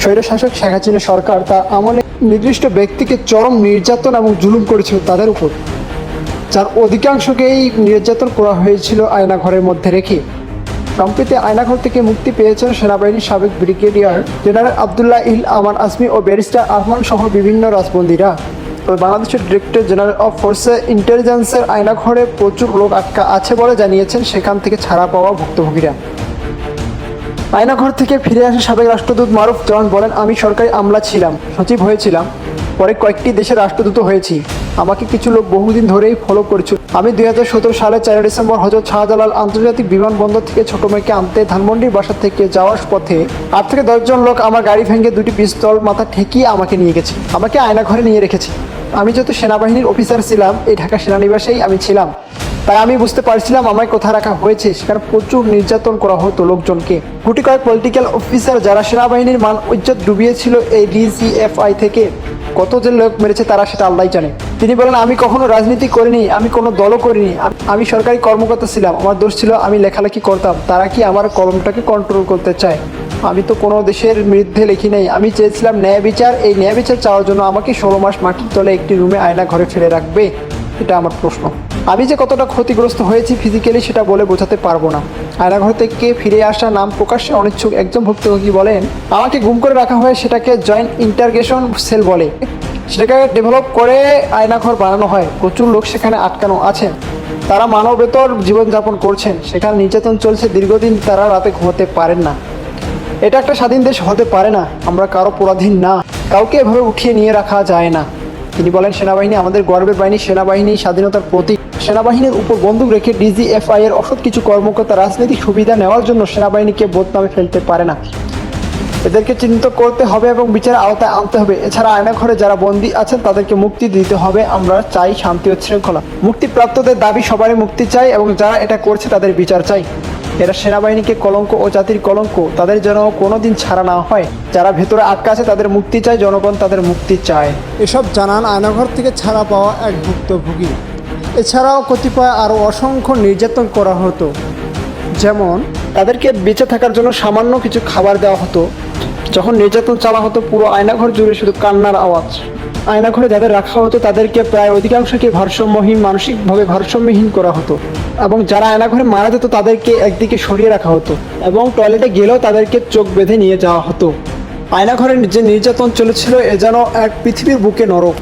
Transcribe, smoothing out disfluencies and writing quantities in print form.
স্বৈরশাসক শেখ হাসিনা সরকার তার আমলে নির্দিষ্ট ব্যক্তিকে চরম নির্যাতন এবং জুলুম করেছিল তাদের উপর, যার অধিকাংশকেই নির্যাতন করা হয়েছিল আয়নাঘরের মধ্যে রেখে। সম্প্রতি আয়নাঘর থেকে মুক্তি পেয়েছেন সেনাবাহিনীর সাবেক ব্রিগেডিয়ার জেনারেল আবদুল্লাহ ইল আমান আসমি ও ব্যারিস্টার আরমান সহ বিভিন্ন রাজবন্দীরা। তবে বাংলাদেশের ডিরেক্টর জেনারেল অফ ফোর্সেস ইন্টেলিজেন্সের আয়নাঘরে প্রচুর লোক আটকা আছে বলে জানিয়েছেন সেখান থেকে ছাড়া পাওয়া ভুক্তভোগীরা। আয়নাঘর থেকে ফিরে আসা সাবেক রাষ্ট্রদূত মারুফ জামান বলেন, আমি সরকারি আমলা ছিলাম, সচিব হয়েছিলাম, পরে কয়েকটি দেশের রাষ্ট্রদূত হয়েছি। আমাকে কিছু লোক বহুদিন ধরেই ফলো করেছিল। আমি 2017 সালে 4 ডিসেম্বর হযরত শাহজালাল আন্তর্জাতিক বিমানবন্দর থেকে ছোট মেয়েকে আনতে ধানমন্ডির বাসা থেকে যাওয়ার পথে 8 থেকে 10 জন লোক আমার গাড়ি ভেঙে 2টি পিস্তল মাথা ঠেকিয়ে আমাকে নিয়ে গেছে। আমাকে আয়নাঘরে নিয়ে রেখেছে। আমি যেহেতু সেনাবাহিনীর অফিসার ছিলাম, এই ঢাকা সেনানিবাসেই আমি ছিলাম, তাই আমি বুঝতে পারছিলাম আমায় কোথায় রাখা হয়েছে। সেখানে প্রচুর নির্যাতন করা হতো লোকজনকে। গুটি কয়েক পলিটিক্যাল অফিসার যারা সেনাবাহিনীর মান ইজ্জত ডুবিয়েছিল এই ডিজিএফআই থেকে কত যে লোক মেরেছে তারা সেটা আল্লাহই জানে। তিনি বলেন, আমি কখনো রাজনীতি করিনি, আমি কোনো দলও করিনি, আমি সরকারি কর্মকর্তা ছিলাম। আমার দোষ ছিল আমি লেখালেখি করতাম। তারা কি আমার কলমটাকে কন্ট্রোল করতে চায়? আমি তো কোনো দেশের বিরুদ্ধে লিখি নাই। আমি চেয়েছিলাম ন্যায় বিচার। এই ন্যায় বিচার চাওয়ার জন্য আমাকে 16 মাস মাটির তলে একটি রুমে আয়না ঘরে ফেলে রাখবে? এটা আমার প্রশ্ন। আমি যে কতটা ক্ষতিগ্রস্ত হয়েছি ফিজিক্যালি সেটা বলে বোঝাতে পারবো না। আয়নাঘর থেকে ফিরে আসা নাম প্রকাশ্যে অনিচ্ছুক একজন ভুক্তভোগী বলেন, আমাকে গুম করে রাখা হয়, সেটাকে জয়েন্ট ইন্টারগেশন সেল বলে। সেটাকে ডেভেলপ করে আয়নাঘর বানানো হয়। প্রচুর লোক সেখানে আটকানো আছেন। তারা মানবেতর জীবনযাপন করছেন। সেখানে নির্যাতন চলছে দীর্ঘদিন। তারা রাতে ঘুমাতে পারেন না। এটা একটা স্বাধীন দেশ হতে পারে না। আমরা কারো পরাধীন না। কাউকে এভাবে উঠিয়ে নিয়ে রাখা যায় না। তিনি বলেন, সেনাবাহিনী আমাদের গর্বের বাহিনী। সেনাবাহিনী স্বাধীনতার প্রতীক। সেনাবাহিনীর উপর বন্দুক রেখে ডিজিএফআই এর অসৎ কিছু কর্মকর্তা রাজনৈতিক সুবিধা নেওয়ার জন্য সেনাবাহিনীকে বদনামে ফেলতে পারে না। এদেরকে চিহ্নিত করতে হবে এবং বিচারের আওতায় আনতে হবে। এছাড়া আয়নাঘরে যারা বন্দী আছেন তাদেরকে মুক্তি দিতে হবে। আমরা চাই শান্তি ও শৃঙ্খলা। মুক্তিপ্রাপ্তদের দাবি সবারই মুক্তি চাই এবং যারা এটা করছে তাদের বিচার চাই। এরা সেনাবাহিনীকে কলঙ্ক ও জাতির কলঙ্ক। তাদের যেন কোনোদিন ছাড়া না হয়। যারা ভেতরে আটকা আছে তাদের মুক্তি চায়। জনগণ তাদের মুক্তি চায়। এসব জানান আয়নাঘর থেকে ছাড়া পাওয়া এক ভুক্তভোগী। এছাড়াও কতিপয় আরও অসংখ্য নির্যাতন করা হতো। যেমন তাদেরকে বেঁচে থাকার জন্য সামান্য কিছু খাবার দেওয়া হতো। যখন নির্যাতন চালা হতো পুরো আয়নাঘর জুড়ে শুধু কান্নার আওয়াজ। আয়নাঘরে যাদের রাখা হতো তাদেরকে প্রায় অধিকাংশকে ভারসাম্যহীন, মানসিকভাবে ভারসাম্যহীন করা হতো। এবং যারা আয়নাঘরে মারা যেত তাদেরকে একদিকে সরিয়ে রাখা হতো এবং টয়লেটে গেলেও তাদেরকে চোখ বেঁধে নিয়ে যাওয়া হতো। আয়নাঘরে যে নির্যাতন চলেছিল এ যেন এক পৃথিবীর বুকে নরক।